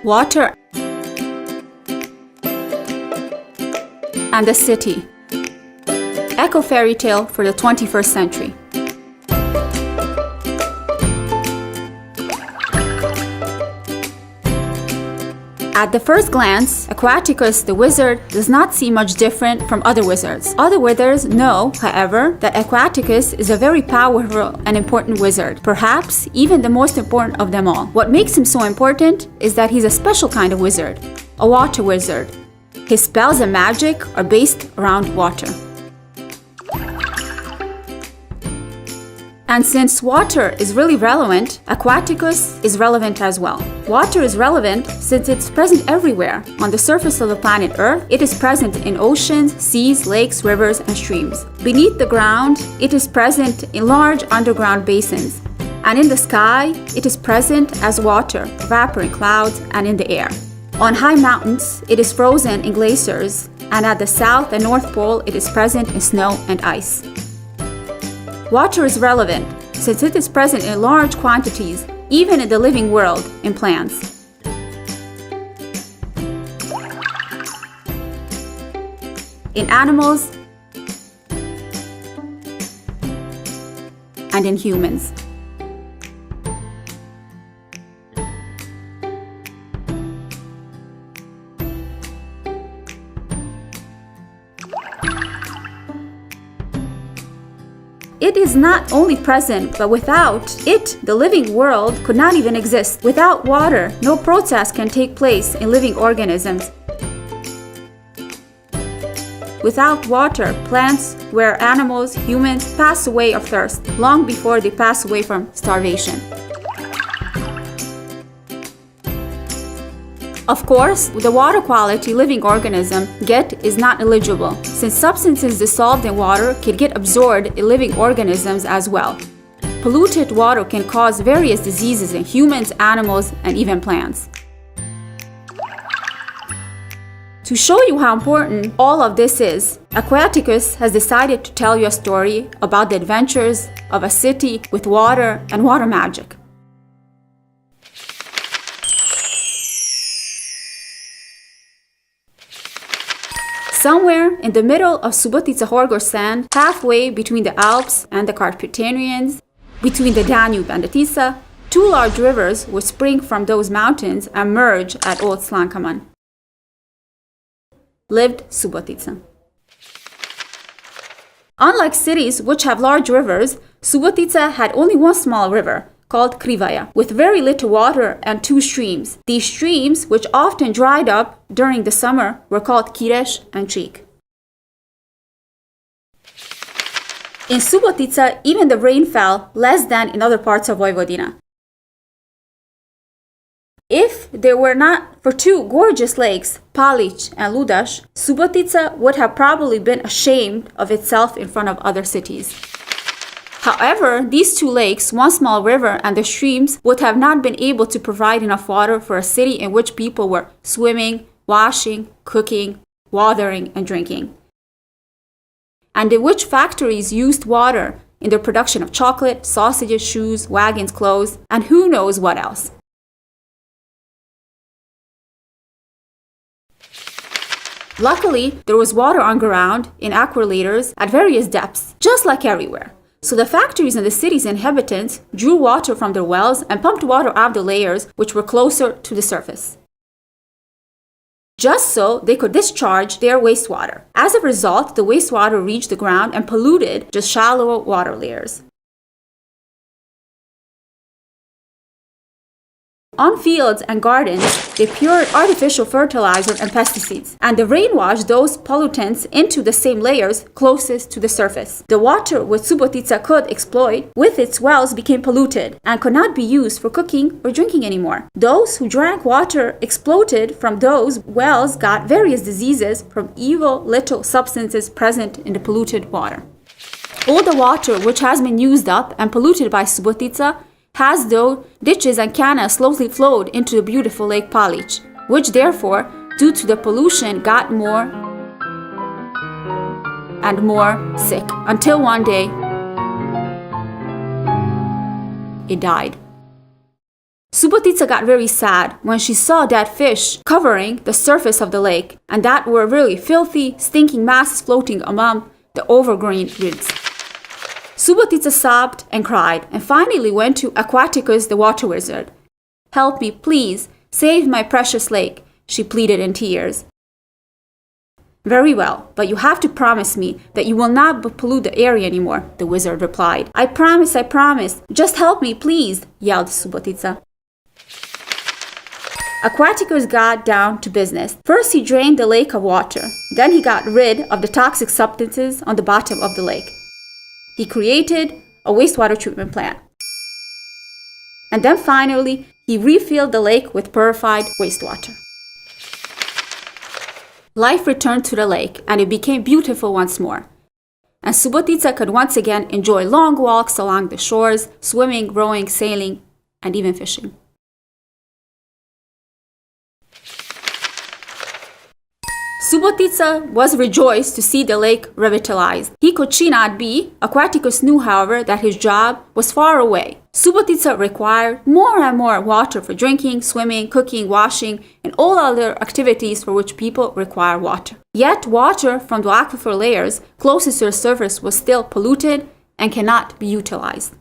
Water and the city. Eco fairy tale for the 21st century. At the first glance, Aquaticus the wizard does not seem much different from other wizards. Other wizards know, however, that Aquaticus is a very powerful and important wizard, perhaps even the most important of them all. What makes him so important is that he's a special kind of wizard, a water wizard. His spells and magic are based around water. And since water is really relevant, Aquaticus is relevant as well. Water is relevant since it's present everywhere. On the surface of the planet Earth, it is present in oceans, seas, lakes, rivers, and streams. Beneath the ground, it is present in large underground basins. And in the sky, it is present as water, vapor in clouds, and in the air. On high mountains, it is frozen in glaciers, and at the South and North Pole, it is present in snow and ice. Water is relevant since it is present in large quantities, even in the living world, in plants. In animals and in humans. It is not only present, but without it, the living world could not even exist. Without water, no process can take place in living organisms. Without water, plants, where animals, humans pass away of thirst, long before they pass away from starvation. Of course, the water quality living organism get is not eligible, since substances dissolved in water can get absorbed in living organisms as well. Polluted water can cause various diseases in humans, animals, and even plants. To show you how important all of this is, Aquaticus has decided to tell you a story about the adventures of a city with water and water magic. Somewhere in the middle of Subotica sand, halfway between the Alps and the Carpathians, between the Danube and the Tisa, two large rivers would spring from those mountains and merge at Old Slankaman. Lived Subotica. Unlike cities which have large rivers, Subotica had only one small river, called Krivaya, with very little water and two streams. These streams, which often dried up during the summer, were called Kiresh and Chik. In Subotica, even the rain fell less than in other parts of Vojvodina. If there were not for two gorgeous lakes, Palić and Ludaš, Subotica would have probably been ashamed of itself in front of other cities. However, these two lakes, one small river, and the streams would have not been able to provide enough water for a city in which people were swimming, washing, cooking, watering, and drinking, and in which factories used water in the production of chocolate, sausages, shoes, wagons, clothes, and who knows what else. Luckily, there was water on ground in aquelators at various depths, just like everywhere. So the factories and the city's inhabitants drew water from their wells and pumped water out of the layers which were closer to the surface, just so they could discharge their wastewater. As a result, the wastewater reached the ground and polluted just shallow water layers. On fields and gardens, they poured artificial fertilizer and pesticides, and the rain washed those pollutants into the same layers closest to the surface. The water which Subotica could exploit with its wells became polluted and could not be used for cooking or drinking anymore. Those who drank water exploited from those wells got various diseases from evil little substances present in the polluted water. All the water which has been used up and polluted by Subotica has, though, ditches and canals slowly flowed into the beautiful Lake Palić, which therefore, due to the pollution, got more and more sick, until one day it died. Subotica got very sad when she saw dead fish covering the surface of the lake, and that were really filthy, stinking masses floating among the overgrown reeds. Subotica sobbed and cried, and finally went to Aquaticus the water wizard. "Help me, please, save my precious lake," she pleaded in tears. "Very well, but you have to promise me that you will not pollute the area anymore," the wizard replied. I promise. Just help me, please," yelled Subotica. Aquaticus got down to business. First, he drained the lake of water. Then he got rid of the toxic substances on the bottom of the lake. He created a wastewater treatment plant. And then finally, he refilled the lake with purified wastewater. Life returned to the lake, and it became beautiful once more. And Subotica could once again enjoy long walks along the shores, swimming, rowing, sailing, and even fishing. Subotica was rejoiced to see the lake revitalized. He could she not be. Aquaticus knew, however, that his job was far away. Subotica required more and more water for drinking, swimming, cooking, washing, and all other activities for which people require water. Yet water from the aquifer layers closest to the surface was still polluted and cannot be utilized.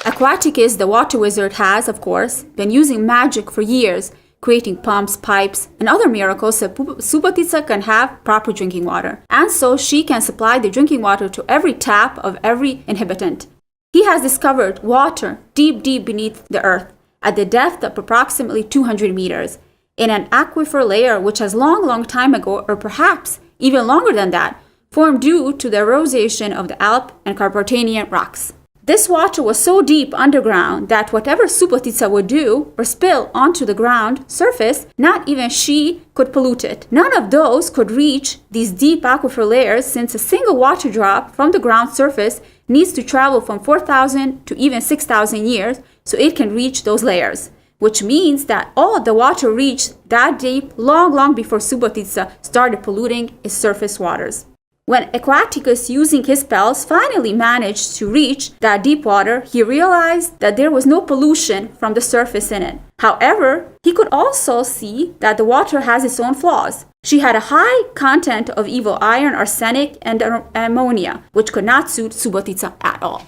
Aquaticus, the water wizard, has, of course, been using magic for years, creating pumps, pipes, and other miracles so Subotica can have proper drinking water. And so she can supply the drinking water to every tap of every inhabitant. He has discovered water deep beneath the earth, at the depth of approximately 200 meters, in an aquifer layer which has long time ago, or perhaps even longer than that, formed due to the erosion of the Alp and Carpathian rocks. This water was so deep underground that whatever Subotica would do or spill onto the ground surface, not even she could pollute it. None of those could reach these deep aquifer layers, since a single water drop from the ground surface needs to travel from 4,000 to even 6,000 years so it can reach those layers, which means that all the water reached that deep long before Subotica started polluting its surface waters. When Aquaticus, using his spells, finally managed to reach that deep water, he realized that there was no pollution from the surface in it. However, he could also see that the water has its own flaws. She had a high content of evil iron, arsenic, and ammonia, which could not suit Subotica at all.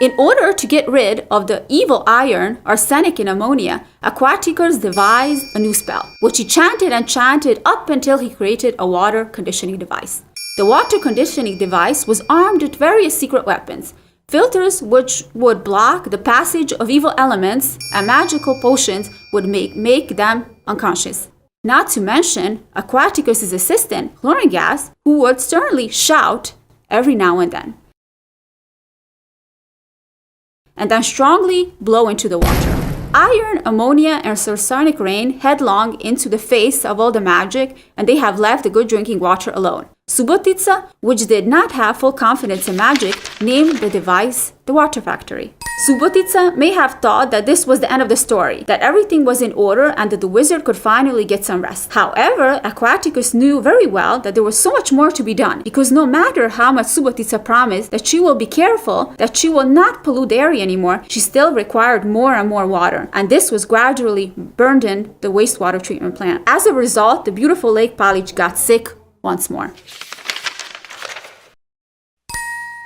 In order to get rid of the evil iron, arsenic, and ammonia, Aquaticus devised a new spell, which he chanted and chanted up until he created a water conditioning device. The water conditioning device was armed with various secret weapons, filters which would block the passage of evil elements, and magical potions would make them unconscious. Not to mention Aquaticus' assistant, chlorine gas, who would sternly shout every now and then strongly blow into the water. Iron, ammonia, and arsenic rain headlong into the face of all the magic, and they have left the good drinking water alone. Subotica, which did not have full confidence in magic, named the device the Water Factory. Subotica may have thought that this was the end of the story, that everything was in order and that the wizard could finally get some rest. However, Aquaticus knew very well that there was so much more to be done, because no matter how much Subotica promised that she will be careful, that she will not pollute the area anymore, she still required more and more water, and this was gradually burdened the wastewater treatment plant. As a result, the beautiful Lake Palich got sick once more.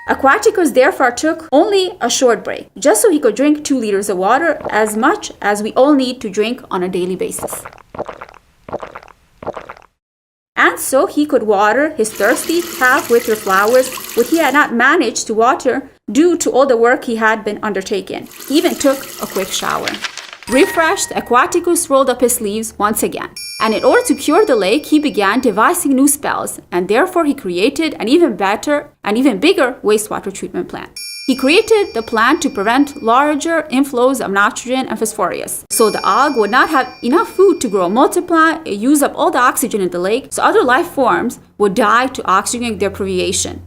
Aquaticus therefore took only a short break, just so he could drink 2 liters of water, as much as we all need to drink on a daily basis. And so he could water his thirsty, half-withered flowers, which he had not managed to water due to all the work he had been undertaking. He even took a quick shower. Refreshed, Aquaticus rolled up his sleeves once again. And in order to cure the lake, he began devising new spells, and therefore he created an even better and even bigger wastewater treatment plant. He created the plant to prevent larger inflows of nitrogen and phosphorus, so the algae would not have enough food to grow, multiply, and use up all the oxygen in the lake, so other life forms would die to oxygenate their privation.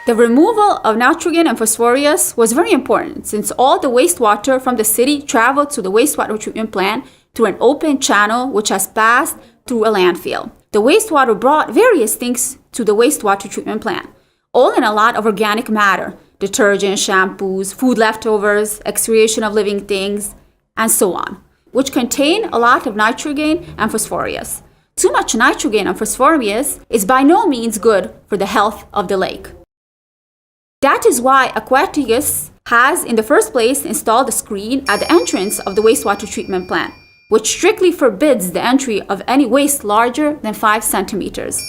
The removal of nitrogen and phosphorus was very important, since all the wastewater from the city traveled to the wastewater treatment plant through an open channel which has passed through a landfill. The wastewater brought various things to the wastewater treatment plant, all in a lot of organic matter: detergent, shampoos, food leftovers, excretion of living things, and so on, which contain a lot of nitrogen and phosphorus. Too much nitrogen and phosphorus is by no means good for the health of the lake. That is why Aquaticus has in the first place installed a screen at the entrance of the wastewater treatment plant, which strictly forbids the entry of any waste larger than 5 centimeters.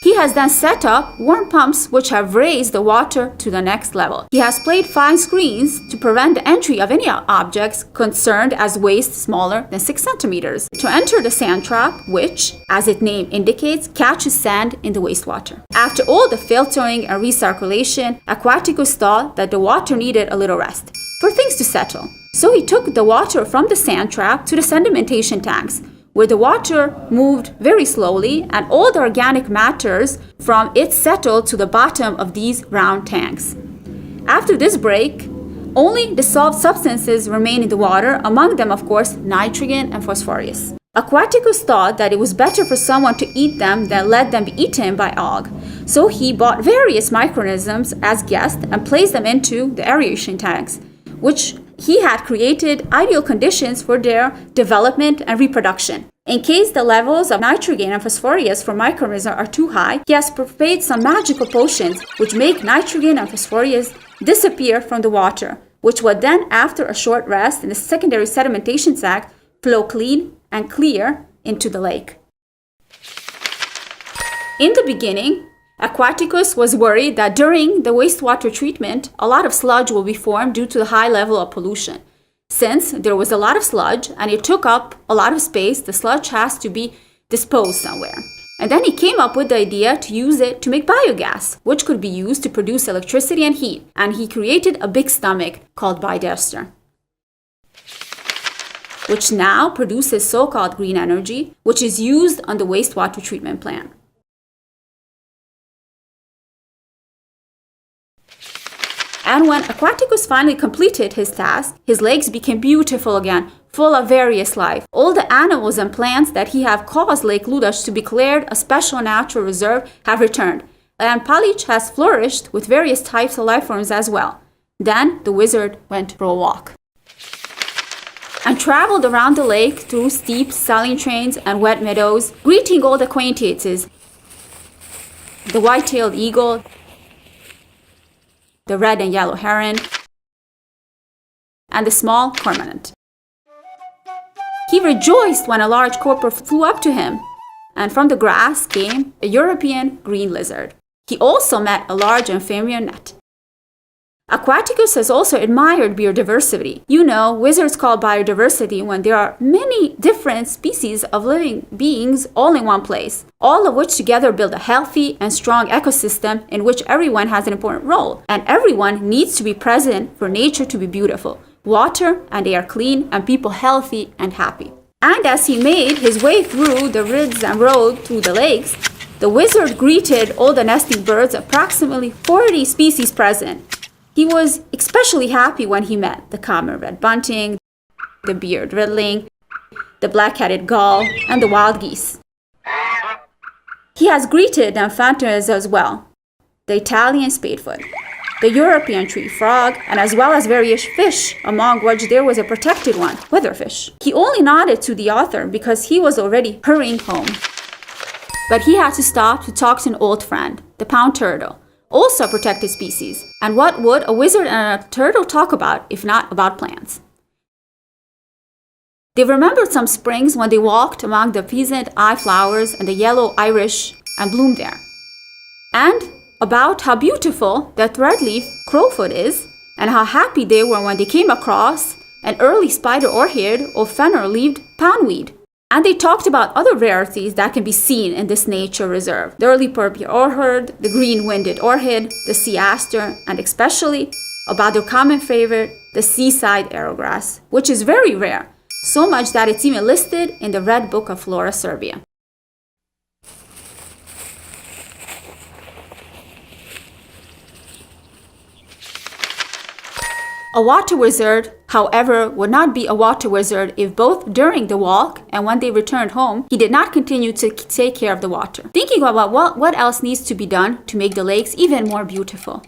He has then set up worm pumps which have raised the water to the next level. He has placed fine screens to prevent the entry of any objects concerned as waste smaller than 6 centimeters to enter the sand trap, which, as its name indicates, catches sand in the wastewater. After all the filtering and recirculation, Aquaticus thought that the water needed a little rest for things to settle. So he took the water from the sand trap to the sedimentation tanks, where the water moved very slowly and all the organic matters from it settled to the bottom of these round tanks. After this break, only dissolved substances remain in the water, among them, of course, nitrogen and phosphorus. Aquaticus thought that it was better for someone to eat them than let them be eaten by algae. So he bought various microorganisms as guests and placed them into the aeration tanks, which he had created ideal conditions for their development and reproduction. In case the levels of nitrogen and phosphorus for microorganisms are too high, he has prepared some magical potions which make nitrogen and phosphorus disappear from the water, which would then, after a short rest in the secondary sedimentation sac, flow clean and clear into the lake. In the beginning, Aquaticus was worried that during the wastewater treatment, a lot of sludge will be formed due to the high level of pollution. Since there was a lot of sludge and it took up a lot of space, the sludge has to be disposed somewhere. And then he came up with the idea to use it to make biogas, which could be used to produce electricity and heat. And he created a big stomach called Biodiversity, which now produces so-called green energy, which is used on the wastewater treatment plant. And when Aquaticus finally completed his task, his lakes became beautiful again, full of various life. All the animals and plants that he had caused Lake Ludas to be declared a special natural reserve have returned, and Palich has flourished with various types of life forms as well. Then the wizard went for a walk and traveled around the lake through steep sailing trains and wet meadows, greeting all the acquaintances: the white-tailed eagle, the red and yellow heron, and the small cormorant. He rejoiced when a large corporate flew up to him, and from the grass came a European green lizard. He also met a large amphibian gnat. Aquaticus has also admired biodiversity. You know, wizards call biodiversity when there are many different species of living beings all in one place, all of which together build a healthy and strong ecosystem in which everyone has an important role, and everyone needs to be present for nature to be beautiful, water and air clean, and people healthy and happy. And as he made his way through the ridges and rode through the lakes, the wizard greeted all the nesting birds, approximately 40 species present. He was especially happy when he met the common red bunting, the beard riddling, the black-headed gull, and the wild geese. He has greeted the amphibians as well, the Italian spadefoot, the European tree frog, and as well as various fish, among which there was a protected one, weatherfish. He only nodded to the author because he was already hurrying home. But he had to stop to talk to an old friend, the pound turtle, also a protected species. And what would a wizard and a turtle talk about if not about plants? They remembered some springs when they walked among the pheasant eye flowers and the yellow iris and bloomed there, and about how beautiful the threadleaf crowfoot is, and how happy they were when they came across an early spider orchid or fennel-leaved poundweed. And they talked about other rarities that can be seen in this nature reserve: the early purple orchid, the green-winged orchid, the sea aster, and especially about their common favorite, the seaside arrowgrass, which is very rare, so much that it's even listed in the Red Book of Flora Serbia. A water wizard, however, would not be a water wizard if both during the walk and when they returned home, he did not continue to take care of the water. Thinking about what else needs to be done to make the lakes even more beautiful.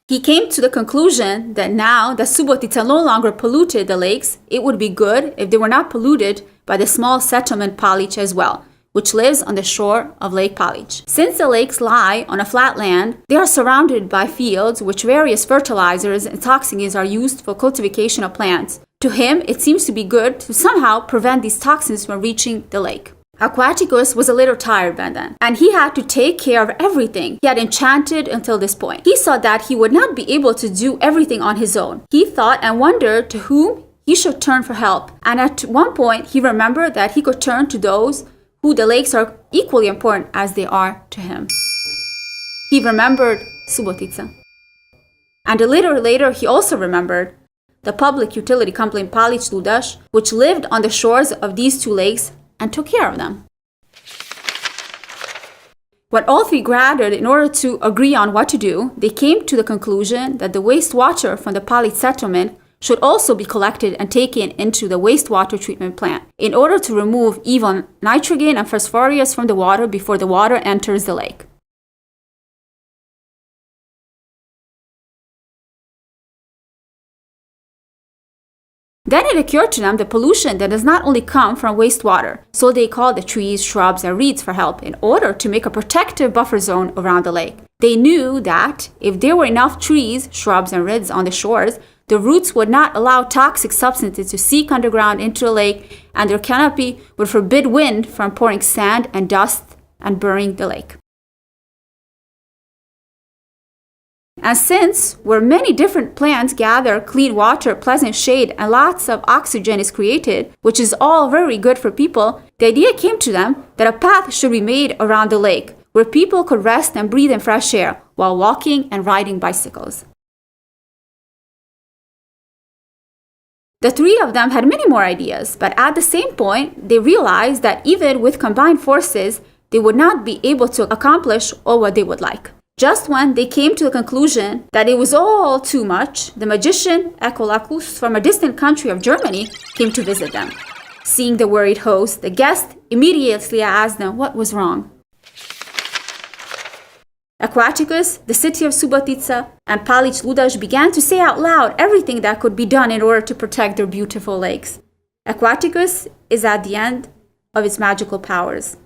He came to the conclusion that now that Subotica no longer polluted the lakes, it would be good if they were not polluted by the small settlement Palić as well, which lives on the shore of Lake Palić. Since the lakes lie on a flat land, they are surrounded by fields which various fertilizers and toxins are used for cultivation of plants. To him, it seems to be good to somehow prevent these toxins from reaching the lake. Aquaticus was a little tired by then, and he had to take care of everything he had enchanted until this point. He saw that he would not be able to do everything on his own. He thought and wondered to whom he should turn for help, and at one point he remembered that he could turn to those who the lakes are equally important as they are to him. He remembered Subotica. And a little later he also remembered the public utility company Palić Ludaš, which lived on the shores of these two lakes and took care of them. When all three gathered in order to agree on what to do, they came to the conclusion that the wastewater from the Palić settlement should also be collected and taken into the wastewater treatment plant in order to remove even nitrogen and phosphorus from the water before the water enters the lake. Then it occurred to them the pollution that does not only come from wastewater, so they called the trees, shrubs, and reeds for help in order to make a protective buffer zone around the lake. They knew that if there were enough trees, shrubs, and reeds on the shores, the roots would not allow toxic substances to seep underground into the lake, and their canopy would forbid wind from pouring sand and dust and burning the lake. And since where many different plants gather clean water, pleasant shade, and lots of oxygen is created, which is all very good for people, the idea came to them that a path should be made around the lake where people could rest and breathe in fresh air while walking and riding bicycles. The three of them had many more ideas, but at the same point, they realized that even with combined forces, they would not be able to accomplish all what they would like. Just when they came to the conclusion that it was all too much, the magician Ekolacus from a distant country of Germany came to visit them. Seeing the worried host, the guest immediately asked them what was wrong. Aquaticus, the city of Subotica, and Palić Ludaš began to say out loud everything that could be done in order to protect their beautiful lakes. Aquaticus is at the end of its magical powers.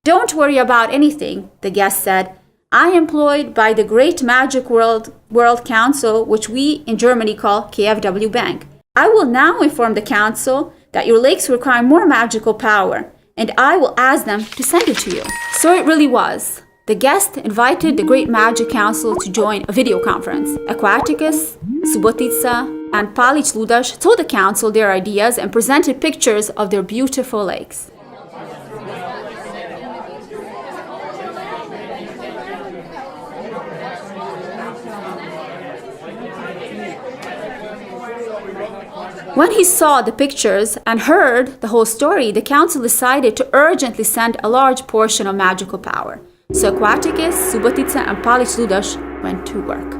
"Don't worry about anything," the guest said. "I am employed by the Great Magic World Council, which we in Germany call KfW Bank. I will now inform the council that your lakes require more magical power, and I will ask them to send it to you." So it really was. The guest invited the Great Magic Council to join a video conference. Aquaticus, Subotica, and Palić Ludaš told the council their ideas and presented pictures of their beautiful lakes. When he saw the pictures and heard the whole story, the council decided to urgently send a large portion of magical power. So Aquaticus, Subotica, and Palić Ludaš went to work.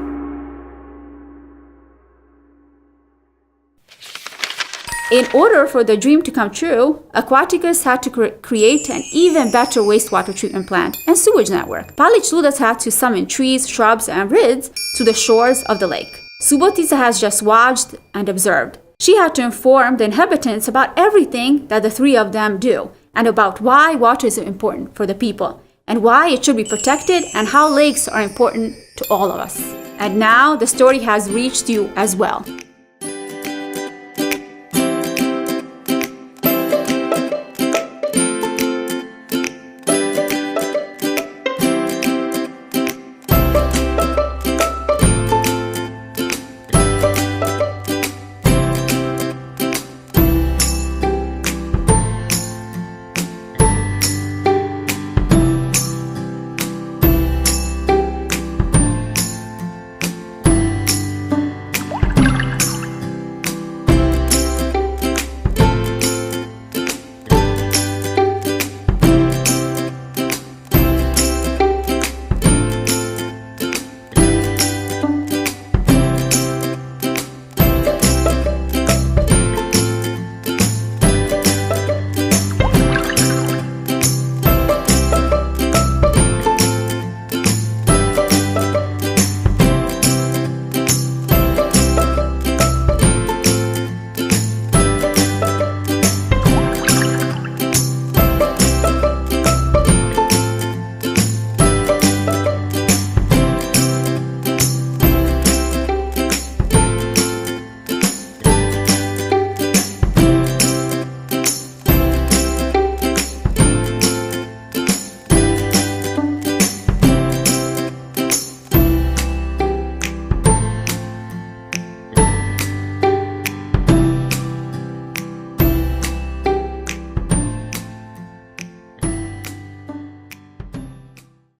In order for the dream to come true, Aquaticus had to create an even better wastewater treatment plant and sewage network. Palić Ludaš had to summon trees, shrubs, and reeds to the shores of the lake. Subotica has just watched and observed. She had to inform the inhabitants about everything that the three of them do, and about why water is important for the people, and why it should be protected, and how lakes are important to all of us. And now the story has reached you as well.